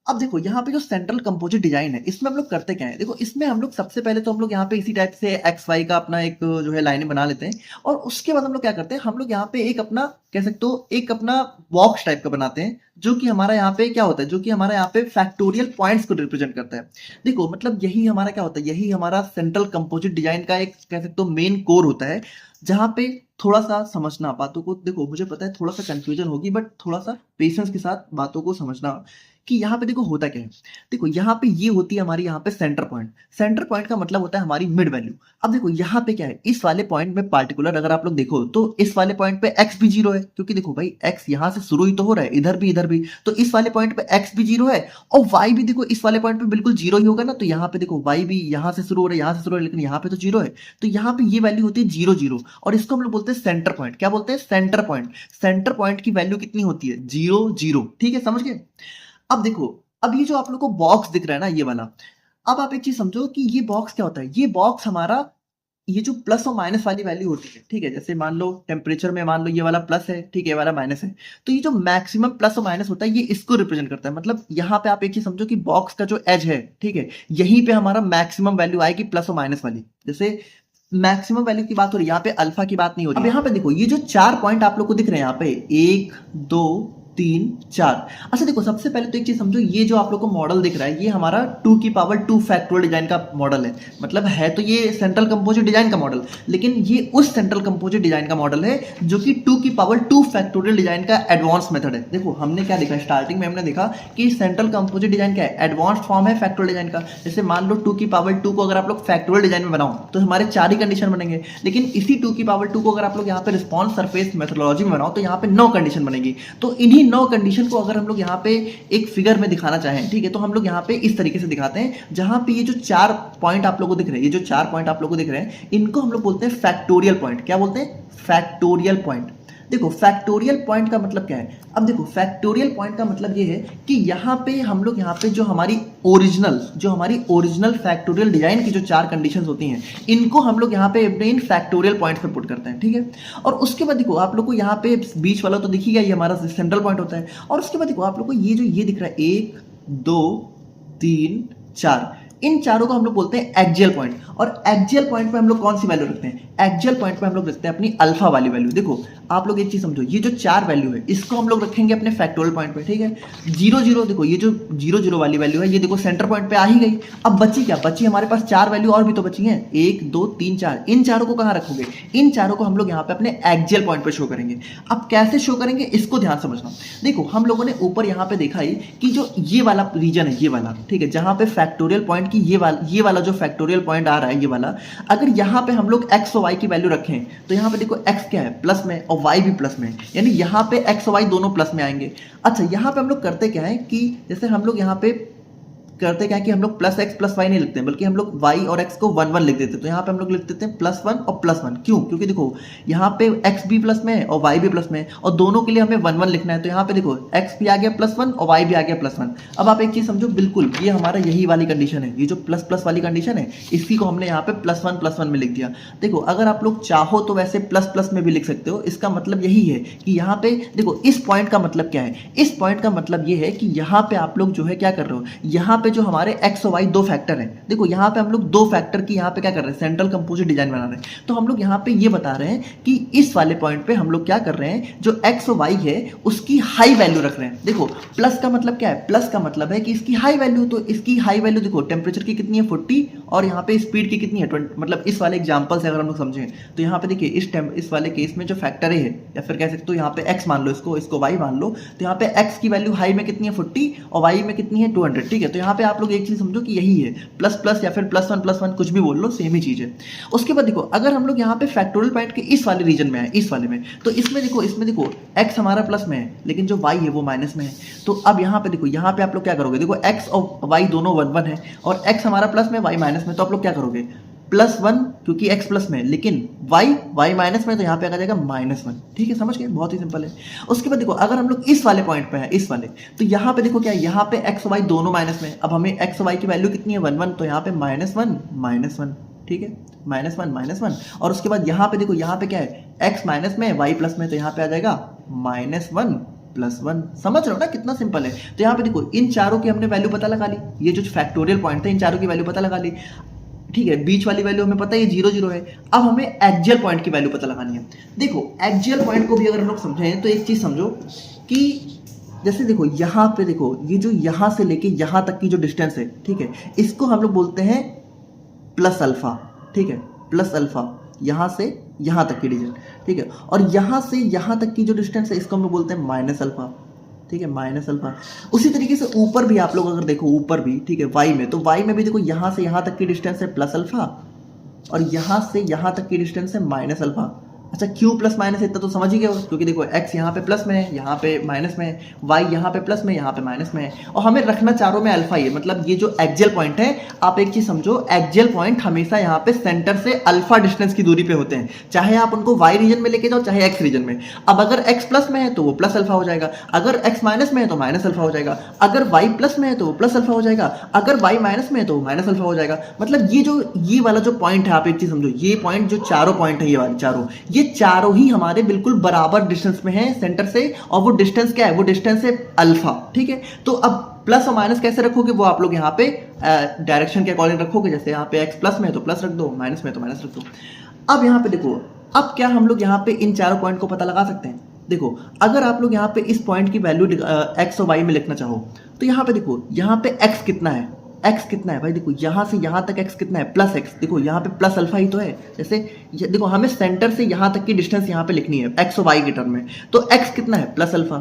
अब देखो यहाँ पे जो सेंट्रल कंपोजिट डिजाइन है, इसमें हम लोग करते क्या है, देखो इसमें हम लोग सबसे पहले तो हम लोग यहाँ पे इसी टाइप से एक्स वाई का अपना एक जो है लाइन बना लेते हैं, और उसके बाद हम लोग क्या करते हैं, हम लोग यहाँ पे एक अपना कह सकते हो एक अपना बॉक्स टाइप का बनाते हैं, जो कि हमारा यहाँ पे क्या होता है, जो कि हमारा यहाँ पे फैक्टोरियल पॉइंट्स को रिप्रेजेंट करता है। देखो मतलब यही हमारा क्या होता है, यही हमारा सेंट्रल कंपोजिट डिजाइन का एक कह सकते हो मेन कोर होता है, जहां पे थोड़ा सा समझना बातों को। देखो मुझे पता है थोड़ा सा कंफ्यूजन होगी, बट थोड़ा सा पेशेंस के साथ बातों को समझना कि यहाँ पे देखो होता क्या है। देखो यहाँ पे ये होती है हमारी यहाँ पे सेंटर पॉइंट। सेंटर पॉइंट का मतलब होता है हमारी मिड वैल्यू। अब देखो यहाँ पे क्या है, इस वाले पॉइंट में पार्टिकुलर अगर आप लोग देखो तो इस वाले पॉइंट पे x भी 0 है, क्योंकि देखो भाई x यहाँ से शुरू ही तो हो रहा है, इधर भी, तो इस वाले पॉइंट पे x भी 0 है और y भी देखो इस वाले पॉइंट पे बिल्कुल 0 ही होगा ना। तो यहाँ पे देखो y भी यहाँ से शुरू हो रहा है, यहाँ से शुरू हो रहा है, लेकिन यहाँ पे तो 0 है। तो यहाँ पे ये वैल्यू होती है 0 0 और इसको हम लोग बोलते हैं सेंटर पॉइंट। क्या बोलते हैं? Centre point. सेंटर पॉइंट की वैल्यू कितनी होती है? 0 0। ठीक है, समझ गए? अब देखो, अब ये जो आप लोग को बॉक्स दिख रहा है ना, ये वाला, अब आप एक चीज समझो कि ये बॉक्स क्या होता है। ये बॉक्स हमारा, ये जो प्लस और माइनस वाली वैल्यू होती है, ठीक है, जैसे मान लो टेम्परेचर में मान लो ये वाला प्लस है, ठीक है, ये वाला माइनस है, तो ये जो मैक्सिमम प्लस और माइनस होता है ये इसको रिप्रेजेंट करता है। मतलब यहाँ पे आप एक चीज समझो कि बॉक्स का जो एज है, ठीक है, यहीं पे हमारा मैक्सिमम वैल्यू आएगी प्लस और माइनस वाली। जैसे मैक्सिमम वैल्यू की बात हो रही है, यहाँ पे अल्फा की बात नहीं हो रही। अब यहाँ पे देखो ये जो 4 पॉइंट आप लोग को दिख रहे हैं यहाँ पे, 1 2 3 4। अच्छा देखो, सबसे पहले तो एक चीज समझो, ये जो आप लोग को मॉडल दिख रहा है ये हमारा 2 की पावर 2 फैक्टोरियल डिजाइन का मॉडल है। मतलब है तो ये सेंट्रल कंपोजिट डिजाइन का मॉडल, लेकिन ये उस सेंट्रल कंपोजिट डिजाइन का मॉडल है जो कि 2 की पावर 2 फैक्टोरियल डिजाइन का एडवांस मेथड है। देखो हमने क्या देखा, स्टार्टिंग में हमने देखा कि सेंट्रल कंपोजिट डिजाइन क्या है, एडवांस्ड फॉर्म है फैक्टोरियल डिजाइन का। जैसे मान लो 2 की पावर 2 को अगर आप लोग फैक्टोरियल डिजाइन में बनाओ तो हमारे 4 ही कंडीशन बनेंगे, लेकिन इसी 2 की पावर 2 को अगर आप लोग यहाँ पे रिस्पॉन्स सरफेस मेथोडोलॉजी में बनाओ तो यहाँ पे 9 कंडीशन बनेगी। तो इन्हीं 9 कंडीशन को अगर हम लोग यहाँ पे एक फिगर में दिखाना चाहें, ठीक है, तो हम लोग यहाँ पे इस तरीके से दिखाते हैं, जहां पे ये जो 4 पॉइंट आप लोगों को दिख रहे हैं, ये जो 4 पॉइंट आप लोगों को दिख रहे हैं, इनको हम लोग बोलते हैं फैक्टोरियल पॉइंट। क्या बोलते हैं? Factorial point. देखो फैक्टोरियल पॉइंट का मतलब क्या है। अब देखो फैक्टोरियल पॉइंट का मतलब ये है कि यहाँ पे हम लोग यहाँ पे जो हमारी ओरिजिनल फैक्टोरियल डिजाइन की जो 4 कंडीशंस होती हैं, इनको हम लोग यहाँ पे इन फैक्टोरियल पॉइंट पे पुट करते हैं, ठीक है। और उसके बाद देखो आप लोग को यहाँ पे बीच वाला तो दिखेगा, ये हमारा सेंट्रल पॉइंट होता है। और उसके बाद देखो आप लोग को ये दिख रहा है 1 2 3 4, इन चारों को हम लोग बोलते हैं एक्सियल पॉइंट। और एक्सियल पॉइंट पे हम लोग कौन सी वैल्यू रखते हैं? एक्सियल पॉइंट पे हम लोग रखते हैं अपनी अल्फा वाली वैल्यू। देखो आप लोग एक चीज समझो, ये जो 4 वैल्यू है इसको हम लोग रखेंगे अपने फैक्टोरियल पॉइंट पे, ठीक है। 0 0, देखो ये जो 0 0 वाली वैल्यू है ये देखो सेंटर पॉइंट पे आ ही गई। अब बची क्या? बची हमारे पास 4 वैल्यू और भी तो बची हैं, 1 2 3 4। इन चारों को कहाँ रखोगे? इन चारों को हम लोग यहाँ पे अपने एक्सियल पॉइंट पे शो करेंगे। अब कैसे शो करेंगे इसको ध्यान समझना। देखो हम लोगों ने ऊपर यहाँ पे देखा ही कि जो ये वाला रीजन है, ये वाला, ठीक है, जहां पे फैक्टोरियल पॉइंट की ये वाला जो फैक्टोरियल पॉइंट आ रहा है, ये वाला, अगर यहाँ पे हम लोग x और y की वैल्यू रखें तो यहाँ पे देखो x क्या है? प्लस में, और y भी प्लस में, यानी यहाँ पे x और y दोनों प्लस में आएंगे। अच्छा यहाँ पे हम लोग करते क्या है कि जैसे हम लोग यहाँ पे करते क्या है कि हम लोग प्लस एक्स प्लस वाई नहीं लिखते हैं, बल्कि हम लोग वाई और एक्स को 1 1 लिख देते हैं। तो यहाँ पे हम लोग लिख देते हैं +1 और +1। क्यों? क्योंकि देखो यहाँ पे एक्स भी प्लस में है और वाई भी प्लस में है, और दोनों के लिए हमें 1 1 लिखना है। तो यहाँ पे देखो एक्स भी आ गया +1 और वाई भी आ गया +1। अब आप एक चीज समझो, बिल्कुल ये हमारा यही वाली कंडीशन है, ये जो प्लस प्लस वाली कंडीशन है, इसी को हमने यहाँ पे +1 में लिख दिया। देखो अगर आप लोग चाहो तो वैसे प्लस प्लस में भी लिख सकते हो। इसका मतलब यही है कि यहाँ पे देखो इस पॉइंट का मतलब क्या है? इस पॉइंट का मतलब ये है कि यहाँ पे आप लोग जो है क्या कर रहे हो, यहाँ पे जो हमारे एक्स और वाई 2 फैक्टर हैं, देखो यहाँ पे हम लोग 2 फैक्टर की यहाँ पे क्या कर रहे हैं? सेंट्रल कंपोजिट डिजाइन बना रहे हैं। तो हम लोग यहाँ पे ये बता रहे हैं कि इस वाले पॉइंट पे हम लोग क्या कर रहे हैं, जो एक्स और वाई है उसकी हाई वैल्यू रख रहे हैं। देखो प्लस का मतलब क्या है? प्लस का मतलब है कि इसकी हाई वैल्यू, तो इसकी हाई वैल्यू देखो टेम्परेचर की कितनी है 40, और यहाँ पे स्पीड की कितनी है 20। मतलब इस वाले एग्जाम्पल से अगर हम लोग समझें तो यहाँ पे देखिए इस वाले केस में जो फैक्टर है, या फिर कह सकते हो यहाँ पे एक्स मान लो, इसको वाई मान लो, तो यहाँ पे एक्स की वैल्यू हाई में कितनी है 40 और वाई में कितनी है 200, ठीक है। तो यहाँ पे आप लोग एक चीज समझो कि यही है, प्लस प्लस या फिर +1 कुछ भी बोल लो, सेम ही चीज है। उसके बाद देखो अगर हम लोग यहाँ पे फैक्टोरियल पॉइंट के इस वाले रीजन में है, इस वाले में, तो इसमें देखो x हमारा प्लस में है लेकिन जो y है वो माइनस में है। तो अब यहाँ पे देखो, यहाँ पे आप लोग क्या करोगे? देखो x और y दोनों 1 1 है, और x हमारा प्लस में, y माइनस में, तो आप लोग क्या करोगे? +1, क्योंकि x प्लस में, लेकिन y माइनस में, तो यहाँ पे आ जाएगा -1। ठीक है, समझ गए? बहुत ही सिंपल है। उसके बाद देखो अगर हम लोग इस वाले पॉइंट पे है, इस वाले, तो यहाँ पे देखो क्या है, यहाँ पे x और y दोनों माइनस में। अब हमें x और y की वैल्यू कितनी है? 1 1, तो यहाँ पे -1, ठीक है, -1, और उसके बाद यहाँ पे देखो, यहाँ पे क्या है? x माइनस में, y प्लस में, तो यहाँ पे आ जाएगा -1 +1। समझ रहे हो ना कितना सिंपल है? तो यहाँ पे देखो इन चारों की हमने वैल्यू पता लगा ली, ये जो फैक्टोरियल पॉइंट थे इन चारों की वैल्यू पता लगा ली, ठीक है। बीच वाली वैल्यू हमें पता है 0 0 है। अब हमें एक्सियल पॉइंट की वैल्यू पता लगानी है। देखो एक्सियल पॉइंट को भी अगर हम लोग समझें तो एक चीज समझो कि जैसे देखो यहाँ पे देखो, ये जो यहाँ से लेके यहाँ तक की जो डिस्टेंस है, ठीक है, इसको हम लोग बोलते हैं +α, ठीक है, +α, यहाँ से यहाँ तक की डिस्टेंस, ठीक है। और यहाँ से यहाँ तक की जो डिस्टेंस है इसको हम लोग बोलते हैं -α, ठीक है, माइनस अल्फा। उसी तरीके से ऊपर भी आप लोग अगर देखो, ऊपर भी, ठीक है, वाई में, तो वाई में भी देखो यहाँ से यहाँ तक की डिस्टेंस है प्लस अल्फा और यहाँ से यहाँ तक की डिस्टेंस है माइनस अल्फा। अच्छा, क्यों प्लस माइनस इतना तो समझ ही गए हो, क्योंकि देखो x यहाँ पे प्लस में है, यहाँ पे माइनस में है, y यहाँ पे प्लस में, यहाँ पे माइनस में है, और हमें रखना चारों में अल्फा ही है। मतलब ये जो एक्सियल पॉइंट है, आप एक चीज समझो, एक्सियल पॉइंट हमेशा यहाँ पे सेंटर से अल्फा डिस्टेंस की दूरी पे होते हैं, चाहे आप उनको y रीजन में लेके जाओ चाहे x रीजन में। अब अगर x प्लस में है तो वो प्लस अल्फा हो जाएगा, अगर x माइनस में है तो माइनस अल्फा हो जाएगा, अगर y प्लस में है तो वो प्लस अल्फा हो जाएगा, अगर y माइनस में है तो वो माइनस अल्फा हो जाएगा। मतलब ये वाला जो पॉइंट है, आप एक चीज समझो, ये पॉइंट जो चारों पॉइंट है, ये वाले चारों, ये चारों ही हमारे बिल्कुल बराबर डिस्टेंस में है सेंटर से, और वो डिस्टेंस क्या है, वो डिस्टेंस है अल्फा। ठीक है, तो अब प्लस और माइनस कैसे रखोगे, वो आप लोग यहाँ पे डायरेक्शन के अकॉर्डिंग रखोगे। जैसे यहाँ पे x प्लस में है तो प्लस रख दो, माइनस में है तो माइनस रख दो। अब यहाँ पे देखो, अब क्या हम लोग यहाँ पे इन चारों पॉइंट को पता लगा सकते हैं। देखो, अगर आप लोग यहाँ पे इस पॉइंट की वैल्यू x और y में लिखना चाहो, तो यहाँ पे देखो, यहाँ पे x कितना है, x कितना है भाई, देखो यहाँ से यहाँ तक x कितना है, प्लस x। देखो यहाँ पे प्लस अल्फा ही तो है। जैसे देखो, हमें सेंटर से यहाँ तक की डिस्टेंस यहाँ पे लिखनी है x और y के टर्म में, तो x कितना है, प्लस अल्फा।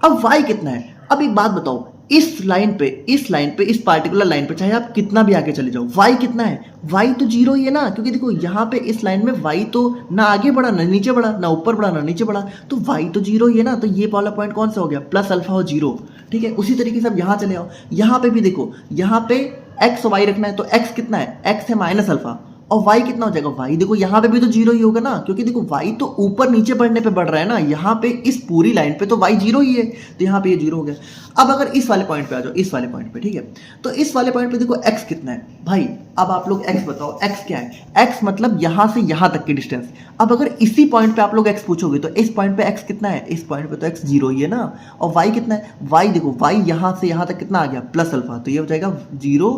अब y कितना है। अब एक बात बताओ, इस लाइन पे, इस पार्टिकुलर लाइन पे चाहे आप कितना भी आगे चले जाओ, y कितना है, y तो जीरो ही है ना, क्योंकि देखो यहाँ पे इस लाइन में y तो ना आगे बढ़ा ना नीचे बढ़ा, ना ऊपर बढ़ा ना नीचे बढ़ा, तो y तो जीरो ही है ना। तो ये वाला पॉइंट कौन सा हो गया, प्लस अल्फा और जीरो। ठीक है, उसी तरीके से अब यहाँ चले आओ, यहाँ पे भी देखो, यहाँ पे x और y रखना है, तो x कितना है, x है माइनस अल्फा, और y कितना हो जाएगा, y देखो यहाँ पे भी तो जीरो ही होगा ना, क्योंकि देखो y तो ऊपर नीचे बढ़ने पे बढ़ रहा है ना, यहाँ पे इस पूरी लाइन पे तो y जीरो ही है, तो यहाँ पे ये जीरो हो गया। अब अगर इस वाले पॉइंट पे आ जाओ, इस वाले पॉइंट पे, ठीक है, तो इस वाले पॉइंट पे देखो x कितना है भाई। अब आप लोग x बताओ, x क्या है, x मतलब यहाँ से यहाँ तक की डिस्टेंस। अब अगर इसी पॉइंट पे आप लोग x पूछोगे, तो इस पॉइंट पे x कितना है, इस पॉइंट पे तो x जीरो ही है ना, और y कितना है, y देखो, y यहाँ से यहाँ तक कितना आ गया, प्लस अल्फा, तो ये हो जाएगा जीरो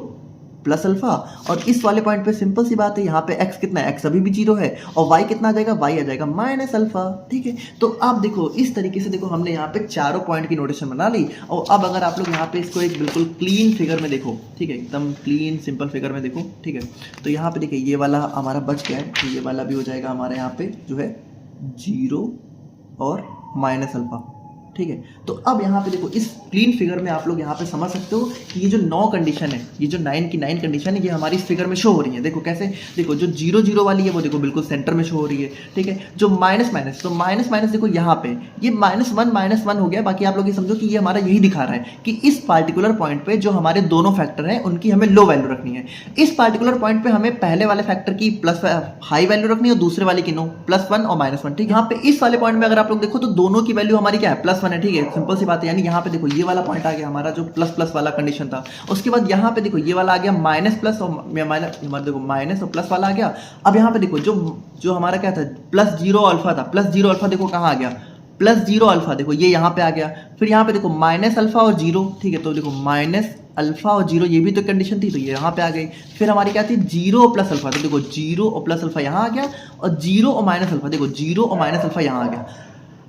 प्लस अल्फा। और इस वाले पॉइंट पे सिंपल सी बात है, यहाँ पे x कितना है, x अभी भी जीरो है, और y कितना आ जाएगा, y आ जाएगा माइनस अल्फा। ठीक है, तो आप देखो इस तरीके से, देखो हमने यहाँ पे चारों पॉइंट की नोटेशन बना ली। और अब अगर आप लोग यहाँ पे इसको एक बिल्कुल क्लीन फिगर में देखो, ठीक है, एकदम क्लीन सिंपल फिगर में देखो, ठीक है, तो यहाँ पे देखिए ये वाला हमारा बच गया है, तो ये वाला भी हो जाएगा हमारे यहाँ पे जो है जीरो और माइनस अल्फा। ठीक है, तो अब यहाँ पे देखो, इस क्लीन फिगर में आप लोग यहाँ पे समझ सकते हो कि ये जो 9 कंडीशन है, ये जो 9 की 9 कंडीशन है, ये हमारी इस फिगर में शो हो रही है। देखो कैसे, देखो जो 0 0 वाली है वो देखो बिल्कुल सेंटर में शो हो रही है। ठीक है, जो माइनस माइनस, तो माइनस माइनस देखो यहाँ पे ये -1 हो गया। बाकी आप लोग ये समझो कि ये हमारा यही दिखा रहा है कि इस पार्टिकुलर पॉइंट पे जो हमारे दोनों फैक्टर हैं उनकी हमें लो वैल्यू रखनी है। इस पार्टिकुलर पॉइंट पे हमें पहले वाले फैक्टर की प्लस हाई वैल्यू रखनी है और दूसरे वाले की नो, +1 और -1। ठीक है, यहाँ पे इस वाले पॉइंट में अगर आप लोग देखो तो दोनों की वैल्यू हमारी क्या है, +1 है। ठीक है, सिंपल सी बात है, यानी यहाँ पे देखो ये वाला पॉइंट आ गया हमारा जो प्लस प्लस वाला कंडीशन था। उसके बाद यहाँ पे देखो ये वाला आ गया माइनस प्लस और माइनस, देखो माइनस और प्लस वाला आ गया। अब यहाँ पे देखो जो हमारा क्या था, +0 अल्फा था, +0 अल्फा देखो कहाँ आ गया, +0 अल्फा देखो ये यहाँ पे आ गया। फिर यहाँ पे देखो माइनस अल्फा और जीरो, ठीक है, तो देखो माइनस अल्फा और जीरो, ये भी तो कंडीशन थी, तो ये यहाँ पे आ गई। फिर हमारी क्या थी, 0 और प्लस अल्फा, तो देखो 0 और प्लस अल्फा यहाँ आ गया, और 0 और माइनस अल्फा, देखो 0 और माइनस अल्फा यहाँ आ गया।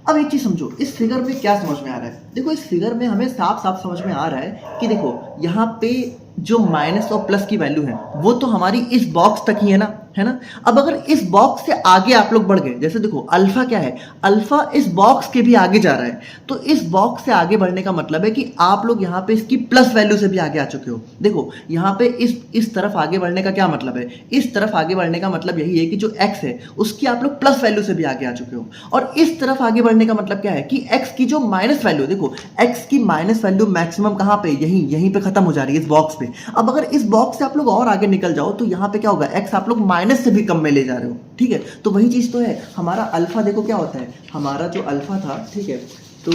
अब एक चीज समझो, इस फिगर में क्या समझ में आ रहा है, देखो इस फिगर में हमें साफ साफ समझ में आ रहा है कि देखो यहाँ पे जो माइनस और प्लस की वैल्यू है वो तो हमारी इस बॉक्स तक ही है ना, है ना। अब अगर इस बॉक्स से आगे आप लोग बढ़ गए, जैसे देखो अल्फा क्या है, अल्फा इस बॉक्स के भी आगे जा रहा है, तो इस बॉक्स से आगे बढ़ने का मतलब है कि आप लोग यहाँ पे इसकी प्लस वैल्यू से भी आगे आ चुके हो। देखो यहाँ पे इस तरफ आगे बढ़ने का क्या मतलब है, इस तरफ आगे बढ़ने का मतलब यही है कि जो x है उसकी आप लोग प्लस वैल्यू से भी आगे आ चुके हो। और इस तरफ आगे बढ़ने का मतलब क्या है कि x की जो माइनस वैल्यू, देखो x की माइनस वैल्यू मैक्सिमम कहाँ पे, यहीं पे खत्म हो जा रही है, इस बॉक्स पे। अब अगर इस बॉक्स से आप लोग और आगे निकल जाओ तो यहाँ पे क्या होगा, x आप लोग माइनस से भी कम में ले जा रहे हो। ठीक है, तो वही चीज तो है, हमारा अल्फा देखो क्या होता है, हमारा जो अल्फा था, ठीक है, तो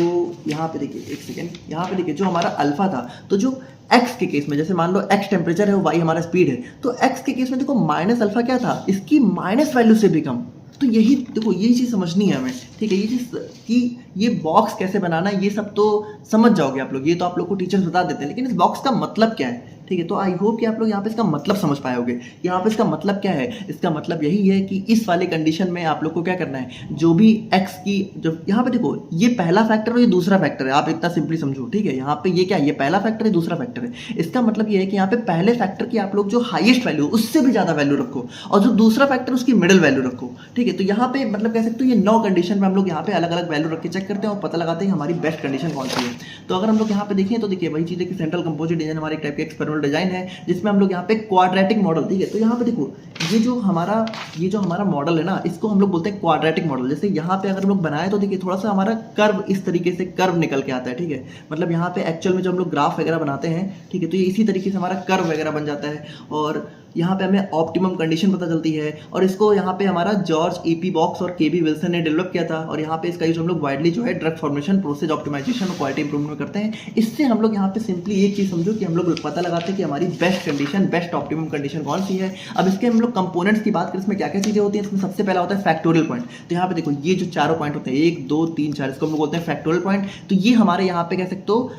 यहाँ पे देखिए एक सेकेंड, यहाँ पे देखिए जो हमारा अल्फा था, तो जो x के केस में, जैसे मान लो x टेम्परेचर है, y हमारा स्पीड है, तो x के केस में देखो माइनस अल्फा क्या था, इसकी माइनस वैल्यू से भी कम। तो यही देखो, यही चीज़ समझनी है हमें। ठीक है, ये चीज़ कि ये बॉक्स कैसे बनाना है ये सब तो समझ जाओगे आप लोग, ये तो आप लोग को टीचर्स बता देते हैं, लेकिन इस बॉक्स का मतलब क्या है। ठीक है, तो आई होप कि आप लोग यहाँ पे इसका मतलब समझ पाए होगे। यहाँ पे इसका मतलब क्या है, इसका मतलब यही है कि इस वाले कंडीशन में आप लोग को क्या करना है, जो भी x की, जब यहाँ पे देखो ये पहला फैक्टर और ये दूसरा फैक्टर है, आप इतना सिंपली समझो। ठीक है, यहाँ पे ये क्या है, ये पहला फैक्टर है, दूसरा फैक्टर है। इसका मतलब ये है कि यहाँ पे पहले फैक्टर की आप लोग जो हाईएस्ट वैल्यू उससे भी ज्यादा वैल्यू रखो, और जो दूसरा फैक्टर उसकी मिडिल वैल्यू रखो। ठीक है, तो यहाँ पे मतलब कह सकते हो ये 9 कंडीशन में हम लोग यहाँ पे अलग अलग वैल्यू रख के चेक करते हैं और पता लगाते हैं हमारी बेस्ट कंडीशन कौन सी है। तो अगर हम लोग यहाँ पे देखें तो देखिए वही चीज़ है कि सेंट्रल कंपोजिट डिजाइन हमारे एक टाइप के एक्सपेरिमेंटल डिजाइन है जिसमें हम लोग यहाँ पे क्वाड्रेटिक मॉडल, ठीक है। तो यहाँ पे देखो ये जो हमारा मॉडल है ना, इसको हम लोग बोलते हैं क्वाड्रेटिक मॉडल। जैसे यहाँ पे अगर हम लोग बनाए तो देखिए थोड़ा सा हमारा कर्व इस तरीके से कर्व निकल के आता है, ठीक है। मतलब यहाँ पे एक्चुअल में जब हम लोग ग्राफ वगैरह बनाते हैं, ठीक है, तो ये इसी तरीके से हमारा कर्व वगैरह बन जाता है और यहाँ पे हमें ऑप्टिमम कंडीशन पता चलती है। और इसको यहाँ पे हमारा जॉर्ज ईपी बॉक्स और केबी विल्सन ने डेवलप किया था और यहाँ पे इसका यूज हम लोग वाइडली जो है ड्रग फॉर्मेशन, प्रोसेस ऑप्टिमाइजेशन और क्वालिटी इंप्रूवमेंट में करते हैं। इससे हम लोग यहाँ पे सिंपली एक चीज समझो कि हम लोग पता लगाते हैं कि हमारी best condition, best optimum condition कौन सी है। अब इसके हम लोग कंपोनेंट्स की बात करें, इसमें क्या क्या चीजें होती हैं। इसमें सबसे पहला होता है फैक्टोरियल पॉइंट। तो यहाँ पे देखो ये जो चारों पॉइंट होते हैं 1 2 3 4, इसको हम लोग बोलते हैं फैक्टोरियल पॉइंट। तो ये हमारे यहाँ पे कह सकते हो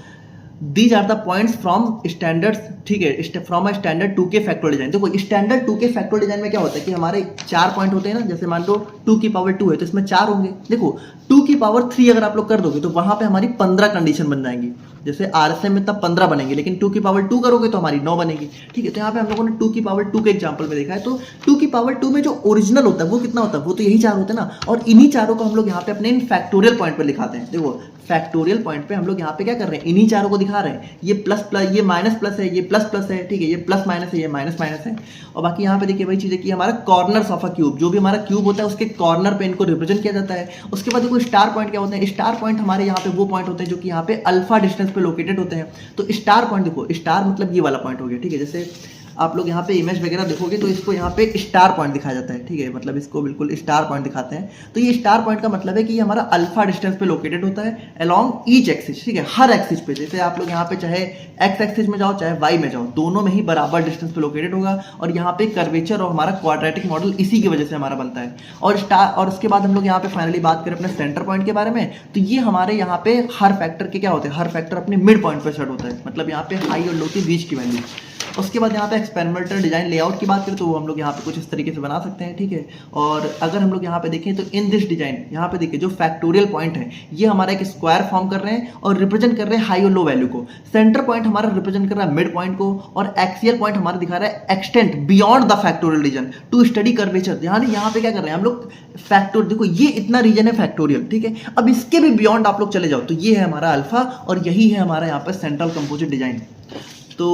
these are the points from standards, ठीक है, from a standard 2K factorial design. देखो स्टैंडर्ड 2K फैक्टोरियल डिजाइन में क्या होता है कि हमारे 4 पॉइंट होते हैं ना, जैसे मान लो 2 की पावर 2 है तो इसमें 4 होंगे। देखो 2 की पावर 3 अगर आप लोग कर दोगे तो वहां पे हमारी 15 कंडीशन बन जाएंगी। जैसे RSM में तब 15 बनेंगे, लेकिन 2 की पावर 2 करोगे तो हमारी 9 बनेगी, ठीक है। तो यहाँ पे हम लोगों ने 2 की पावर 2 के एग्जांपल में देखा है। तो 2 की पावर 2 में जो ओरिजिनल होता है वो कितना होता है, वो तो यही 4 होते हैं ना। और इन्हीं चारों को हम लोग यहाँ पे अपने इन फैक्टोरियल पॉइंट पर दिखाते हैं। देखो फैक्टोरियल पॉइंट पे हम लोग यहाँ पे क्या कर रहे हैं, इन्हीं चारों को दिखा रहे हैं। ये प्लस प्लस, ये माइनस प्लस है, ये प्लस प्लस है, ठीक है, ये प्लस माइनस है, ये माइनस माइनस है। और बाकी यहाँ पे देखिए वही चीज़ है कि हमारा कॉर्नर्स ऑफ अ क्यूब, जो भी हमारा क्यूब होता है उसके कॉर्नर पे इनको रिप्रेजेंट किया जाता है। उसके बाद देखो स्टार पॉइंट क्या होते हैं। स्टार पॉइंट हमारे यहाँ पे वो पॉइंट होते हैं जो कि यहाँ पे अल्फा डिस्टेंस पे लोकेटेड होते हैं। तो स्टार पॉइंट देखो, स्टार मतलब ये वाला पॉइंट हो गया, ठीक है। जैसे आप लोग यहाँ पे इमेज वगैरह देखोगे तो इसको यहाँ पे स्टार पॉइंट दिखाया जाता है, ठीक है, मतलब इसको बिल्कुल स्टार पॉइंट दिखाते हैं। तो ये स्टार पॉइंट का मतलब है कि ये हमारा अल्फा डिस्टेंस पे लोकेटेड होता है अलोंग ईच एक्सिस, ठीक है, हर एक्सिस पे। जैसे आप लोग यहाँ पे चाहे एक्स एक्सिस में जाओ चाहे वाई में जाओ, दोनों में ही बराबर डिस्टेंस पे लोकेटेड होगा। और यहाँ पे कर्वेचर और हमारा क्वाड्रेटिक मॉडल इसी की वजह से हमारा बनता है। और स्टार, और उसके बाद हम लोग यहाँ पे फाइनली बात करें अपने सेंटर पॉइंट के बारे में, तो ये हमारे यहाँ पे हर फैक्टर के क्या होते हैं, हर फैक्टर अपने मिड पॉइंट पे सेट होता है, मतलब यहाँ पे हाई और लो के बीच की वैल्यू। उसके बाद यहाँ पे एक्सपेरिमेंटल डिजाइन लेआउट की बात करें तो वो हम लोग यहाँ पे कुछ इस तरीके से बना सकते हैं, ठीक है। और अगर हम लोग यहाँ पे देखें तो इन दिस डिजाइन, यहाँ पे देखिए जो फैक्टोरियल पॉइंट है ये हमारा एक स्क्वायर फॉर्म कर रहे हैं और रिप्रेजेंट कर रहे हैं हाई और लो वैल्यू को। सेंटर पॉइंट हमारा रिप्रेजेंट कर रहा है मिड पॉइंट को और एक्सियल पॉइंट हमारा दिखा रहा है extent beyond the factorial region to study curvature. यानी यहाँ पे क्या कर रहे हैं हम लोग, फैक्टोर देखो ये इतना रीजन है फैक्टोरियल, ठीक है। अब इसके भी बियॉन्ड आप लोग चले जाओ तो ये है हमारा अल्फा और यही है हमारा यहाँ पे सेंट्रल कंपोजिट डिजाइन। तो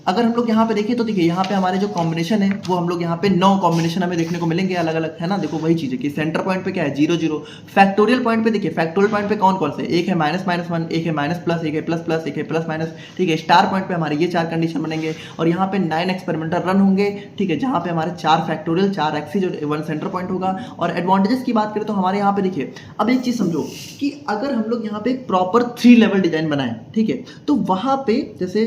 अगर हम लोग यहाँ पे देखें तो देखिए यहाँ पे हमारे जो कॉम्बिनेशन है वो हम लोग यहाँ पे 9 कॉम्बिनेशन हमें देखने को मिलेंगे अलग अलग, है ना। देखो वही चीज़ है कि सेंटर पॉइंट पे क्या है 0 0, फैक्टोरियल पॉइंट पे देखिए फैक्टोरियल पॉइंट पे कौन कौन से, एक है माइनस माइनस 1, एक है माइनस प्लस, एक है प्लस प्लस, एक है प्लस माइनस, ठीक है। स्टार पॉइंट पे हमारे ये 4 कंडीशन बनेंगे और यहाँ पे 9 एक्सपेरिमेंटल रन होंगे, ठीक है, जहाँ पे हमारे 4 फैक्टोरियल, 4 एक्सिस और 1 सेंटर पॉइंट होगा। और एडवांटेजेस की बात करें तो हमारे यहाँ पे देखिए, अब एक चीज़ समझो कि अगर हम लोग यहाँ पे एक प्रॉपर 3 लेवल डिजाइन बनाए, ठीक है, तो वहाँ पे जैसे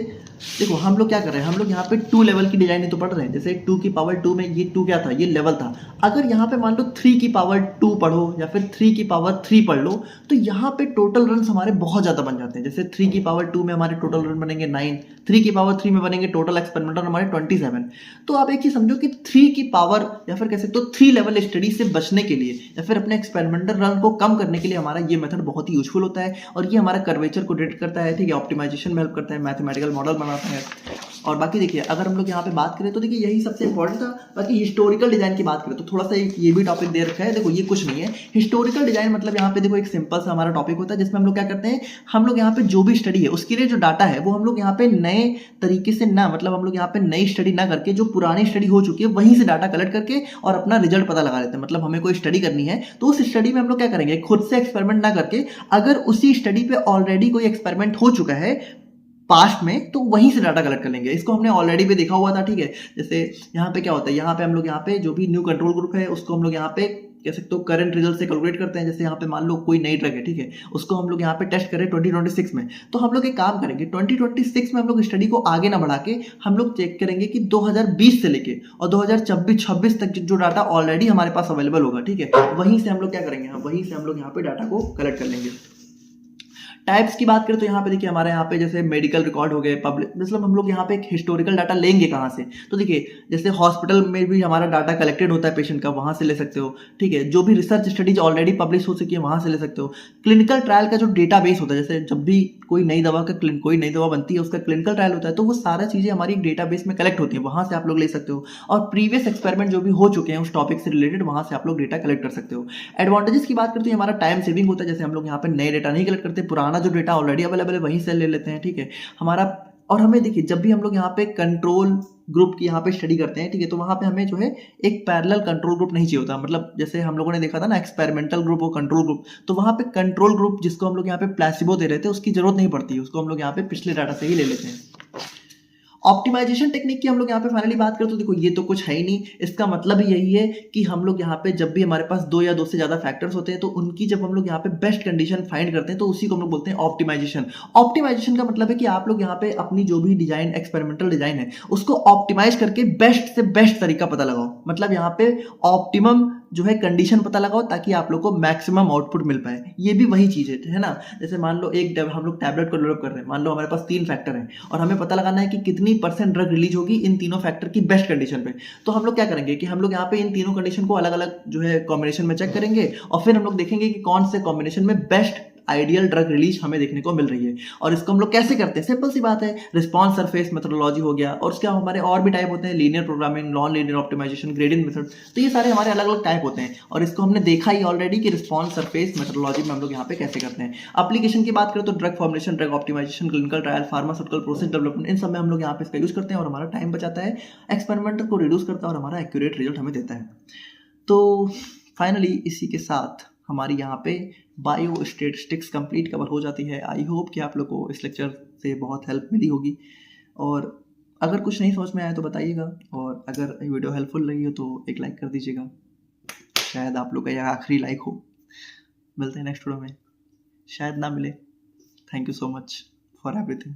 देखो हम लोग क्या कर रहे हैं, हम लोग यहाँ पे 2 लेवल की डिजाइन ही तो पढ़ रहे हैं। जैसे 2 की पावर 2 में ये 2 क्या था, ये लेवल था। अगर यहाँ पे मान लो 3 की पावर 2 पढ़ो या फिर 3 की पावर 3 पढ़ लो तो यहाँ पे टोटल रन हमारे बहुत ज़्यादा बन जाते हैं। जैसे 3 की पावर 2 में हमारे टोटल रन बनेंगे 9, 3 की पावर 3 में बनेंगे टोटल एक्सपेरिमेंटल हमारे 27। तो आप एक चीज़ समझो कि 3 की पावर या फिर कह सकते हो 3 लेवल स्टडी से बचने के लिए या फिर अपने एक्सपेरिमेंटल रन को कम करने के लिए हमारा ये मेथड बहुत ही यूजफुल होता है और ये हमारा कर्वेचर को डिटेक्ट करता है, ठीक है, ऑप्टिमाइजेशन में हेल्प करता है, मैथमेटिकल मॉडल बनाता है। और बाकी देखिए अगर हम लोग यहाँ पे बात करें तो देखिए यही सबसे इंपॉर्टेंट था। बाकी हिस्टोरिकल डिजाइन की बात करें तो थोड़ा सा ये भी टॉपिक दे रखा है। देखो ये कुछ नहीं है, हिस्टोरिकल डिजाइन मतलब यहाँ पे देखो एक सिंपल सा हमारा टॉपिक होता है जिसमें हम लोग क्या करते हैं, हम लोग यहाँ पे जो भी स्टडी है उसके लिए जो डाटा है वो हम लोग यहाँ पे नए तरीके से ना, मतलब हम लोग यहाँ पे नई स्टडी ना करके जो पुरानी स्टडी हो चुकी है वहीं से डाटा कलेक्ट करके और अपना रिजल्ट पता लगा लेते हैं। मतलब हमें कोई स्टडी करनी है तो उस स्टडी में हम लोग क्या करेंगे, खुद से एक्सपेरिमेंट ना करके अगर उसी स्टडी पे ऑलरेडी कोई एक्सपेरिमेंट हो चुका है पास्ट में तो वहीं से डाटा कलेक्ट कर लेंगे। इसको हमने ऑलरेडी भी देखा हुआ था, ठीक है। जैसे यहाँ पे क्या होता है, यहाँ पे हम लोग यहाँ पे जो भी न्यू कंट्रोल ग्रुप है उसको हम लोग यहाँ पे कह सकते हो करंट रिजल्ट से कैलकुलेट करते हैं। जैसे यहाँ पे मान लो कोई नई ड्रग है, ठीक है, उसको हम लोग यहाँ पे टेस्ट करें 2026 में, तो हम लोग एक काम करेंगे 2026 में हम लोग स्टडी को आगे ना बढ़ा के हम लोग चेक करेंगे कि 2020 से लेके और 2026 तक जो डाटा ऑलरेडी हमारे पास अवेलेबल होगा, ठीक है, वहीं से हम लोग क्या करेंगे, वहीं से हम लोग यहाँ पे डाटा को कलेक्ट कर लेंगे। टाइप्स की बात करें तो यहाँ पे देखिए हमारे यहाँ पे जैसे मेडिकल रिकॉर्ड हो गए, पब्लिक, मतलब हम लोग यहाँ पे एक हिस्टोरिकल डाटा लेंगे कहाँ से, तो देखिए जैसे हॉस्पिटल में भी हमारा डाटा कलेक्टेड होता है पेशेंट का, वहाँ से ले सकते हो, ठीक है। जो भी रिसर्च स्टडीज ऑलरेडी पब्लिश हो चुकी है वहाँ से ले सकते हो। क्लिनिकल ट्रायल का जो डेटा बेस होता है, जैसे जब भी कोई नई दवा कोई नई दवा बनती है, उसका क्लिनिकल ट्रायल होता है, तो वो सारा चीज़ें हमारी डेटाबेस में कलेक्ट होती है, वहाँ से आप लोग ले सकते हो। और प्रीवियस एक्सपेरिमेंट जो भी हो चुके हैं उस टॉपिक से रिलेटेड, वहाँ से आप लोग डेटा कलेक्ट कर सकते हो। एडवांटेजेस की बात करते हैं, हमारा टाइम सेविंग होता है, जैसे हम लोग यहाँ पे नए डेटा नहीं कलेक्ट करते, पुराना जो डेटा ऑलरेडी अवेलेबल है वहीं से ले लेते हैं, ठीक है। हमारा और हमें देखिए, जब भी हम लोग यहाँ पे कंट्रोल ग्रुप की यहाँ पे स्टडी करते हैं, ठीक है, तो वहाँ पे हमें जो है एक पैरेलल कंट्रोल ग्रुप नहीं चाहिए होता। मतलब जैसे हम लोगों ने देखा था ना, एक्सपेरिमेंटल ग्रुप और कंट्रोल ग्रुप, तो वहाँ पे कंट्रोल ग्रुप जिसको हम लोग यहाँ पे प्लेसिबो दे रहे थे, उसकी जरूरत नहीं पड़ती, उसको हम लोग यहाँ पे पिछले डाटा से ही ले लेते हैं। ऑप्टिमाइजेशन टेक्निक की हम लोग यहाँ पे फाइनली बात करें तो देखो, ये तो कुछ है ही नहीं। इसका मतलब ही यही है कि हम लोग यहाँ पे जब भी हमारे पास दो या दो से ज्यादा फैक्टर्स होते हैं, तो उनकी जब हम लोग यहाँ पे बेस्ट कंडीशन फाइंड करते हैं, तो उसी को हम लोग बोलते हैं ऑप्टिमाइजेशन। ऑप्टिमाइजेशन का मतलब है कि आप लोग यहाँ पे अपनी जो भी डिजाइन, एक्सपेरिमेंटल डिजाइन है, उसको ऑप्टिमाइज करके बेस्ट से बेस्ट तरीका पता लगाओ। मतलब यहाँ पे ऑप्टिमम जो है कंडीशन पता लगाओ, ताकि आप लोग को मैक्सिमम आउटपुट मिल पाए। ये भी वही चीज है ना। जैसे मान लो हम लोग टैबलेट को डेवलप कर रहे हैं, मान लो हमारे पास 3 फैक्टर हैं और हमें पता लगाना है कि कितनी % ड्रग रिलीज होगी इन तीनों फैक्टर की बेस्ट कंडीशन पे। तो हम लोग क्या करेंगे कि हम लोग यहाँ पे इन तीनों कंडीशन को अलग अलग जो है कॉम्बिनेशन में चेक करेंगे, और फिर हम लोग देखेंगे कि कौन से कॉम्बिनेशन में बेस्ट आइडियल ड्रग रिलीज हमें देखने को मिल रही है। और इसको हम लोग कैसे करते हैं, सिंपल सी बात है, रिस्पॉन्स सरफेस मेथोडोलॉजी हो गया, और उसके हमारे और भी टाइप होते हैं, linear programming, non linear optimization, gradient method. तो ये सारे हमारे अलग अलग टाइप होते हैं, और इसको हमने देखा ही ऑलरेडी कि रिस्पॉन्स सरफेस मेथोडोलॉजी में हम लोग यहाँ पे कैसे करते हैं। एप्लीकेशन की बात करें तो drug formulation, drug optimisation, clinical trial, pharmaceutical process development, इन सब में हम लोग यहाँ पे इसका यूज करते हैं, और हमारा टाइम बचाता है, एक्सपेरिमेंट को रिड्यूस करता है, और हमारा एक्यूरेट रिजल्ट हमें देता है। तो फाइनली इसी के साथ हमारी यहाँ पे बायो स्टैटिस्टिक्स कंप्लीट कवर हो जाती है। आई होप कि आप लोग को इस लेक्चर से बहुत हेल्प मिली होगी, और अगर कुछ नहीं समझ में आया तो बताइएगा, और अगर वीडियो हेल्पफुल रही हो तो एक लाइक कर दीजिएगा, शायद आप लोग का यह आखिरी लाइक हो। मिलते हैं नेक्स्ट वीडियो में, शायद ना मिले। Thank you so much for everything.